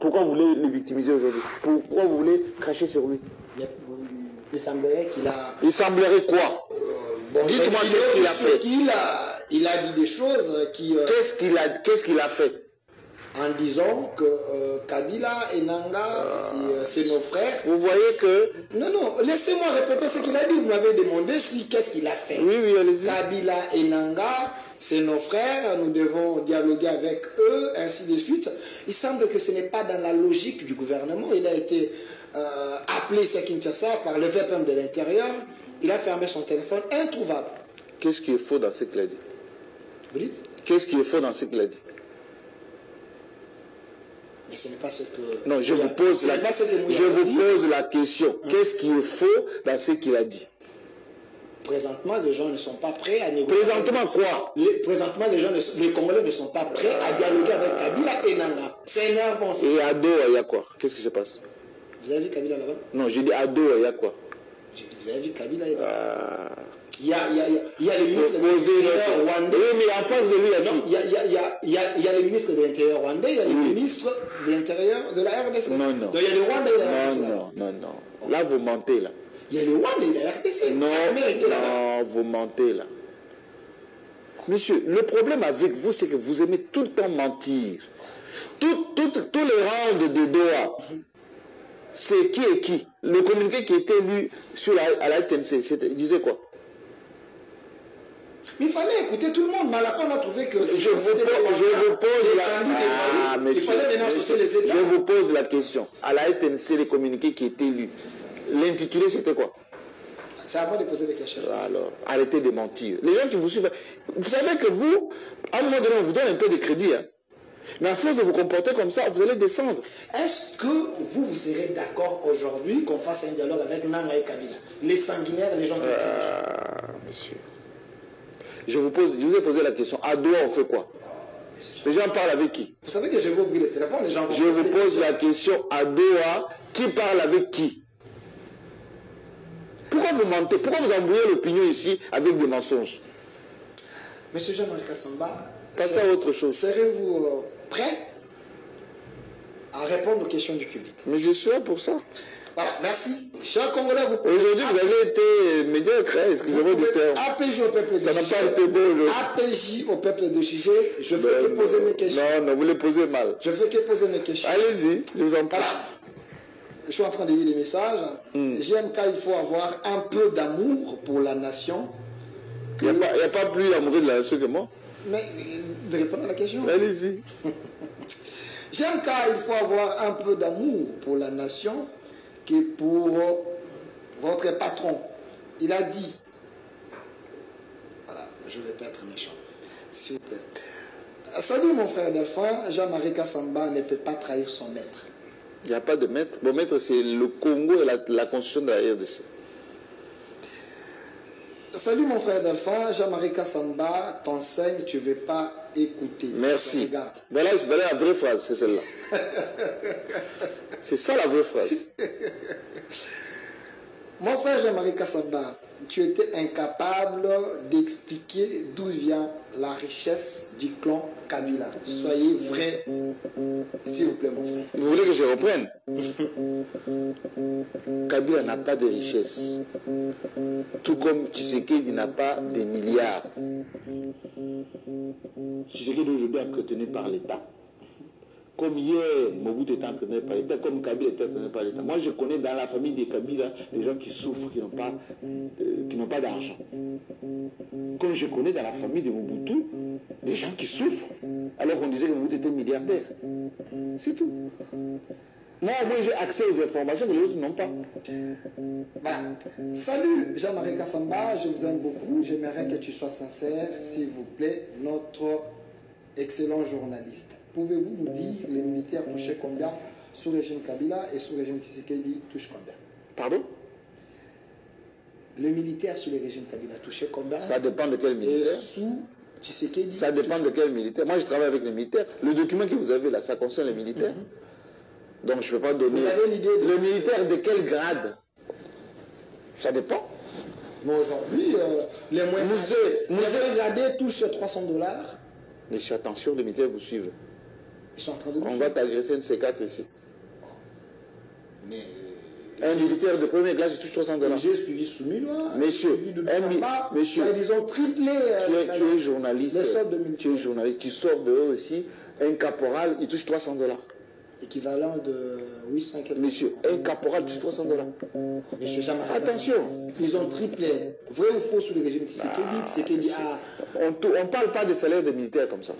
Pourquoi vous voulez le victimiser aujourd'hui? Pourquoi vous voulez cracher sur lui? Il semblerait qu'il a... Il semblerait quoi? Bon, dites-moi qu'est-ce qu'il a fait. Il a dit des choses qui... Qu'est-ce qu'il a fait? En disant que Kabila et Nanga, c'est nos frères. Vous voyez que... Non, laissez-moi répéter ce qu'il a dit. Vous m'avez demandé qu'est-ce qu'il a fait. Oui, allez-y. Kabila et Nanga, c'est nos frères, nous devons dialoguer avec eux, ainsi de suite. Il semble que ce n'est pas dans la logique du gouvernement. Il a été appelé à Kinshasa par le VPM de l'intérieur. Il a fermé son téléphone, introuvable. Qu'est-ce qui est faux dans ce qu'il a dit? Vous dites? Qu'est-ce qui est faux dans ce qu'il a dit? Mais ce n'est pas ce que... Non, je vous pose la question. Qu'est-ce qui est faux dans ce qu'il a dit? Présentement, les gens ne sont pas prêts à négocier. Présentement quoi? Présentement, les Congolais ne sont pas prêts à dialoguer avec Kabila et Nanga. C'est énervant. Et à Doha, il y a quoi? Qu'est-ce qui se passe? Vous avez vu Kabila là-bas? Non, j'ai dit à Doha, il y a quoi? Vous avez vu Kabila là-bas? Il y a le ministre de l'Intérieur rwandais. Oui, mais en face de lui, il y a le ministre de l'Intérieur rwandais, il y a le ministre de l'Intérieur de la RDC. Non. Donc il y a le Rwanda et la RDC. Non. Là, vous mentez, là. Il y a le Rwanda et la RDC. Non, vous mentez, là. Monsieur, le problème avec vous, c'est que vous aimez tout le temps mentir. Tous les rounds de Doha, c'est qui et qui? Le communiqué qui était lu à la TNC, il disait quoi? Il fallait écouter tout le monde, mais à la fin on a trouvé que... Je vous pose la question. À la TNC, les communiqués qui étaient lus, l'intitulé c'était quoi? C'est à moi de poser des questions. Alors, arrêtez de mentir. Les gens qui vous suivent, vous savez que vous, à un moment donné, on vous donne un peu de crédit. Hein. Mais à force de vous comporter comme ça, vous allez descendre. Est-ce que vous serez d'accord aujourd'hui qu'on fasse un dialogue avec Nanga et Kabila? Les sanguinaires, les gens qui tuent. Monsieur. Je vous ai posé la question. À Doha, on fait quoi? Les gens parlent avec qui? Vous savez que je vais ouvrir le téléphone, les gens vont... Je vous pose la question. À Doha, qui parle avec qui? Pourquoi vous mentez? Pourquoi vous embrouillez l'opinion ici avec des mensonges? Monsieur Jean-Marie Kassamba, passez à autre chose. Serez-vous prêt à répondre aux questions du public? Mais je suis là pour ça. Voilà, merci. Chers Congolais, vous pouvez... Aujourd'hui, vous avez été médiocre, excusez-moi du terme. APJ au peuple de Ça n'a pas été beau aujourd'hui. APJ au peuple de Chigé, je fais que poser mes questions. Non, vous les posez mal. Je fais que poser mes questions. Allez-y, je vous en prie. Voilà. Je suis en train de lire les messages. JMK, il faut avoir un peu d'amour pour la nation. Il n'y a pas plus amoureux de la nation que moi. Mais de répondre à la question. Allez-y. JMK, il faut avoir un peu d'amour pour la nation que pour votre patron. Il a dit, voilà, je ne vais pas être méchant, s'il vous plaît. Salut mon frère Delphin, Jean-Marie Kassamba ne peut pas trahir son maître. Il n'y a pas de maître. Mon maître, c'est le Congo et la constitution de la RDC. Salut mon frère Delphin, Jean-Marie Kassamba t'enseigne, tu ne veux pas écouter. Merci. Voilà la vraie phrase, c'est celle-là. C'est ça la vraie phrase. Mon frère Jean-Marie Kassamba, tu étais incapable d'expliquer d'où vient la richesse du clan Kabila. Soyez vrai, s'il vous plaît, mon frère. Vous voulez que je reprenne? Kabila n'a pas de richesse. Tout comme Tshisekedi n'a pas de milliards. Tshisekedi aujourd'hui est entretenu par l'État. Comme hier, Mobutu était entraîné par l'État, comme Kabila était entraîné par l'État. Moi, je connais dans la famille des Kabila des gens qui souffrent, qui n'ont pas d'argent. Comme je connais dans la famille de Mobutu des gens qui souffrent, alors qu'on disait que Mobutu était milliardaire. C'est tout. Moi, j'ai accès aux informations que les autres n'ont pas. Voilà. Salut Jean-Marie Kassamba, je vous aime beaucoup. J'aimerais que tu sois sincère, s'il vous plaît, notre excellent journaliste. Pouvez-vous nous dire les militaires touchaient combien sous régime Kabila et sous régime Tshisekedi touchent combien? Pardon? Les militaires sous le régime Kabila touchaient combien? Ça dépend de quel militaire. Et sous Tshisekedi. Ça dépend de quel militaire. Moi, je travaille avec les militaires. Le document que vous avez là, ça concerne les militaires. Donc, je ne peux pas donner... Vous avez une idée le militaire de quel grade? Ça dépend. Mais aujourd'hui, les moins gradés touchent $300. Mais attention, les militaires vous suivent. Ils sont en train de nous On suivre. va t'agresser un de ces 4 ici. Mais Un militaire de première classe, il touche 300 $. j'ai suivi Souminois. Monsieur, monsieur, ils ont triplé. tu es journaliste. les soldes de militaires. Tu es journaliste. Tu sors de eux aussi. Un caporal, il touche 300 $. Équivalent de 800 et quelques. Monsieur, un caporal touche 300 $. Monsieur Jean-Marie Attention. Ils ont triplé. Vrai ou faux sous le régime Tshisekedi? Tshisekedi a... On ne parle pas des salaires des militaires comme ça.